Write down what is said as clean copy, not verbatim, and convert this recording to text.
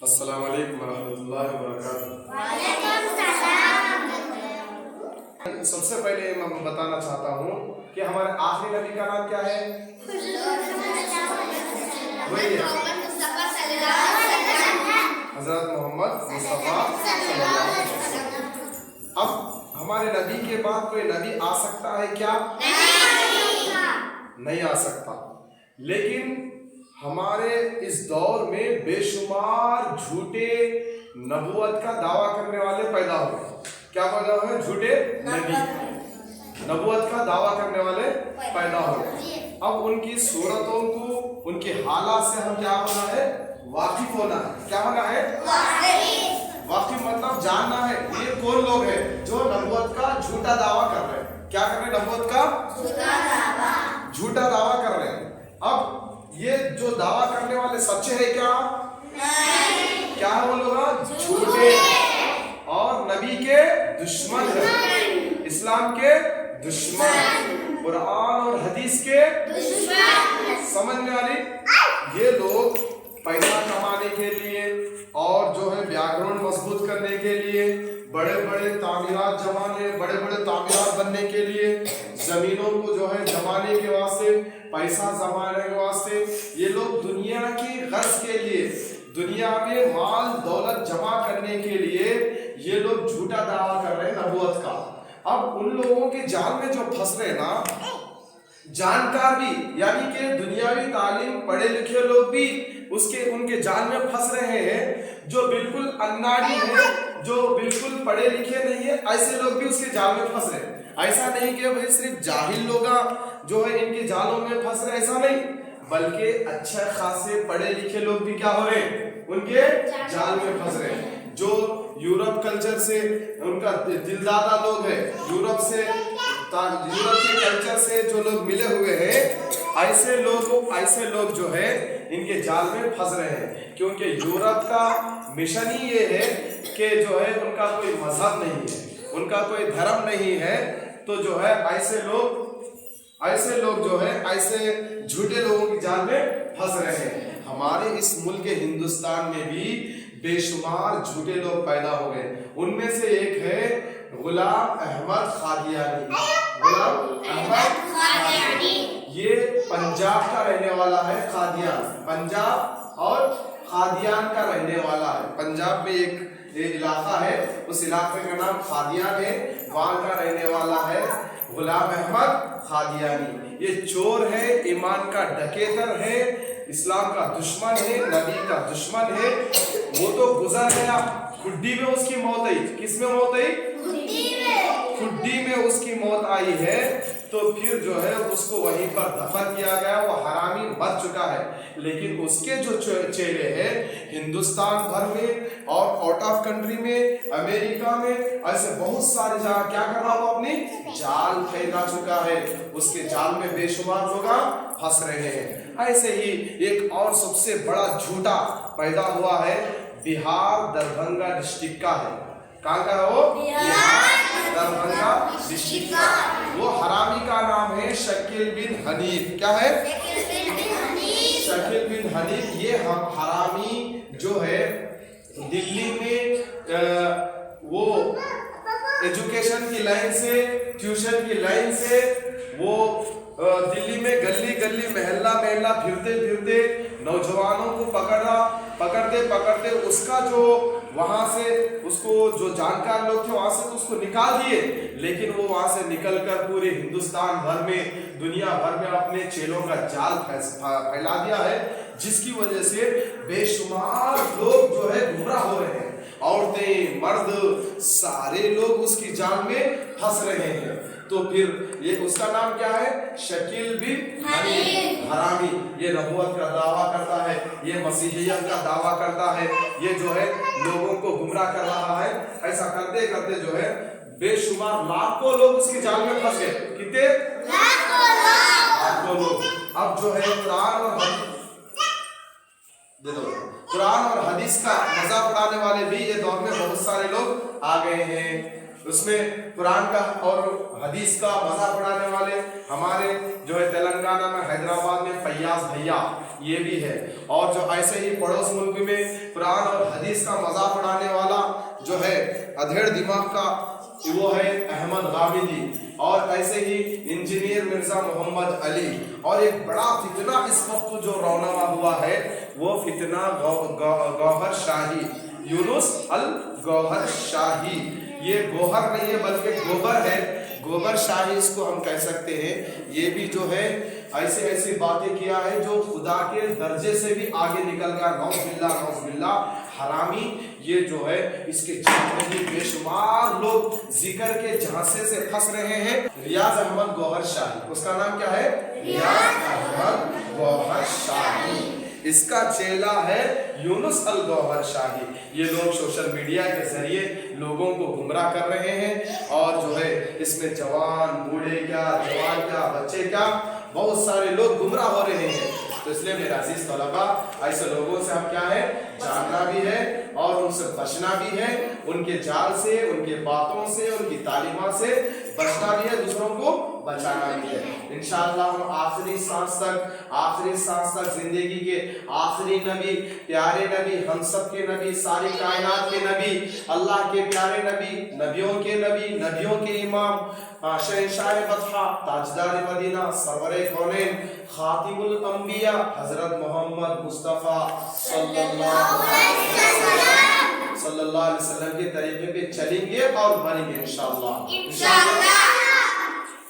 السلام علیکم ورحمۃ اللہ وبرکاتہ۔ وعلیکم السلام۔ سب سے پہلے میں بتانا چاہتا ہوں کہ ہمارے آخری نبی کا نام کیا ہے؟ وہی ہے حضرت محمد مصطفیٰ صلی اللہ علیہ وسلم۔ اب ہمارے نبی کے بعد کوئی نبی آ سکتا ہے کیا؟ نہیں آ سکتا، لیکن ہمارے اس دور میں بے شمار جھوٹے نبوت کا دعویٰ کرنے والے پیدا ہوئے۔ کیا پیدا ہوئے؟ جھوٹے نبی، نبوت کا دعویٰ کرنے والے پیدا ہوئے۔ اب ان کی صورتوں کو، ان کی حالات سے ہم کیا ہونا ہے؟ واقف ہونا ہے۔ کیا ہونا ہے؟ واقف مطلب جاننا ہے یہ کون لوگ ہیں جو نبوت کا جھوٹا دعویٰ کر رہے ہیں۔ کیا کر رہے ہیں؟ نبوت کا جھوٹا دعویٰ کر رہے ہیں۔ اب یہ جو دعویٰ کرنے والے سچے ہیں کیا؟ کیا ہے وہ لوگ؟ جھوٹے اور نبی کے دشمن ہیں، اسلام کے دشمن، قرآن اور حدیث کے دشمن۔ سمجھنے والی یہ لوگ پیسہ کمانے کے لیے اور جو ہے بیک گراؤنڈ مضبوط کرنے کے لیے، بڑے بڑے تعمیرات جمانے، بڑے بڑے تعمیرات بننے کے لیے، زمینوں کو جو ہے جمانے کے واسطے، پیسہ جمانے کے واسطے، یہ لوگ دنیا کی غرض کے لیے، دنیا میں مال دولت جمع کرنے کے لیے یہ لوگ جھوٹا دعویٰ کر رہے ہیں نبوت کا۔ اب ان لوگوں کے جال میں جو پھنس رہے نا، جانکار بھی، یعنی کہ دنیاوی تعلیم پڑھے لکھے لوگ بھی ان کے جال میں پھنس رہے ہیں، جو بالکل اناڑی ہیں، جو بالکل پڑھے لکھے نہیں ہیں، ایسے لوگ بھی اس کے جال میں پھنس رہے ہیں۔ ایسا نہیں کہ بھائی صرف جاہل لوگ جو ہے ان کے جالوں میں پھنس رہے، ایسا نہیں، بلکہ اچھے خاصے پڑھے لکھے لوگ بھی کیا ہو رہے ہیں؟ ان کے جال میں پھنس رہے ہیں۔ جو یورپ کلچر سے ان کا دلدادہ لوگ ہیں، یورپ کے کلچر سے جو لوگ ملے ہوئے ہیں، ایسے لوگ جو ہے ان کے جال میں پھنس رہے ہیں، کیونکہ یورپ کا مشن ہی یہ ہے کہ جو ہے ان کا کوئی مذہب نہیں ہے، ان کا کوئی دھرم نہیں ہے، تو جو ہے ایسے لوگ جو ہے ایسے جھوٹے لوگوں کی جال میں پھنس رہے ہیں۔ ہمارے اس ملک ہندوستان میں بھی بے شمار جھوٹے لوگ پیدا ہو گئے۔ ان میں سے ایک ہے غلام احمد قادیانی۔ غلام احمد قادیانی یہ پنجاب کا رہنے والا ہے، قادیان، پنجاب اور قادیان کا رہنے والا ہے۔ پنجاب میں ایک علاقہ ہے، اس علاقے کا نام قادیان ہے، وہاں کا رہنے والا ہے غلام احمد قادیانی۔ یہ چور ہے، ایمان کا ڈکیتر ہے، اسلام کا دشمن ہے، نبی کا دشمن ہے۔ وہ تو گزر گیا، کھڈی میں اس کی موت آئی۔ کس میں موت آئی؟ کھڈی میں اس کی موت آئی ہے، تو پھر جو ہے اس کو وہیں پر دفن کیا گیا، وہ حرامی مر چکا ہے۔ لیکن اس کے جو چیلے ہیں ہندوستان بھر میں اور آؤٹ آف کنٹری میں، امریکہ میں، ایسے بہت سارے جگہ کیا کر رہا ہو، اپنی جال پھیلا چکا ہے، اس کے جال میں بے شمار لوگ پھنس رہے ہیں۔ ایسے ہی ایک اور سب سے بڑا جھوٹا پیدا ہوا ہے، بہار دربھنگا ڈسٹرکٹ کا ہے۔ کہاں کا ہے وہ؟ بہار دربھنگا ڈسٹرکٹ کا۔ وہ حرامی کا نام ہے شکیل بن حنیف۔ کیا ہے؟ شکیل بن حنیف۔ یہ حرامی جو ہے دلی میں وہ ایجوکیشن کی لائن سے، ٹیوشن کی لائن سے، وہ دلی میں گلی گلی محلہ محلہ پھرتے پھرتے نوجوانوں کو پکڑتے اس کا جو وہاں سے اس کو جو جانکار لوگ تھے وہاں سے تو اس کو نکال دیے، لیکن وہ وہاں سے نکل کر پورے ہندوستان بھر میں، دنیا بھر میں اپنے چیلوں کا جال پھیلا دیا ہے، جس کی وجہ سے بے شمار لوگ جو ہے گمراہ ہو رہے ہیں۔ عورتیں، مرد، سارے لوگ اس کی جال میں پھنس رہے ہیں۔ تو پھر یہ اس کا نام کیا ہے؟ شکیل بن حنیف حرامی۔ یہ نبوت کا دعویٰ کرتا ہے، یہ مسیحیت کا دعویٰ کرتا ہے، یہ جو ہے لوگوں کو گمراہ کر رہا ہے۔ ایسا کرتے کرتے جو ہے بے شمار لاکھوں لوگ اس کی جال میں پھنس گئے۔ کتنے؟ لاکھوں لوگ۔ اب جو ہے قرآن اور حدیث کا مذاق اڑانے والے بھی یہ دور میں بہت سارے لوگ آ گئے ہیں۔ اس میں قرآن کا اور حدیث کا مذاق اڑانے والے ہمارے جو ہے تلنگانہ میں، حیدرآباد میں فیاض بھیا، یہ بھی ہے۔ اور جو ایسے ہی پڑوس ملک میں قرآن اور حدیث کا مذاق اڑانے والا جو ہے ادھیڑ دماغ کا وہ ہے احمد غامدی، اور ایسے ہی انجینئر مرزا محمد علی، اور ایک بڑا فتنہ اس وقت جو رونما ہوا ہے وہ فتنہ گوہر شاہی، یونس الگوہر شاہی۔ یہ گوہر نہیں ہے بلکہ گوبر ہے، گوبر شاہی اس کو ہم کہہ سکتے ہیں۔ یہ بھی جو ہے ایسی باتیں کیا ہے جو خدا کے درجے سے بھی آگے نکل گیا، نعوذ باللہ حرامی۔ یہ جو ہے اس کے جتنے بھی بے شمار لوگ ذکر کے جھانسے سے پھنس رہے ہیں۔ ریاض احمد گوہر شاہی، اس کا نام کیا ہے؟ ریاض احمد گوہر شاہی۔ اس کا چیلا ہے یونس الگوہر شاہی۔ یہ لوگ سوشل میڈیا کے ذریعے لوگوں کو گمراہ کر رہے ہیں، اور جو ہے اس میں جوان بوڑھے کیا، جوان کیا، بچے کیا، بہت سارے لوگ گمراہ ہو رہے ہیں۔ تو اس لیے میرے عزیز طلباء، ایسے لوگوں سے ہم کیا ہے جاننا بھی ہے اور ان سے بچنا بھی ہے، ان کے جال سے، ان کے باتوں سے، ان کی تعلیمات سے بچنا بھی ہے، دوسروں کو بچانا بھی ہے۔ انشاءاللہ ہم آخری سانس تک زندگی کے آخری نبی، پیارے نبی، ہم سب کے نبی، ساری کائنات کے نبی، اللہ کے پیارے نبی، نبیوں کے نبی، نبیوں کے امام، شہنشاہ بطحہ، تاجدار مدینہ، سرور کونین، خاتم الانبیاء، حضرت محمد مصطفیٰ صلی اللہ علیہ وسلم کے طریقے پہ چلیں گے اور بنیں گے انشاءاللہ۔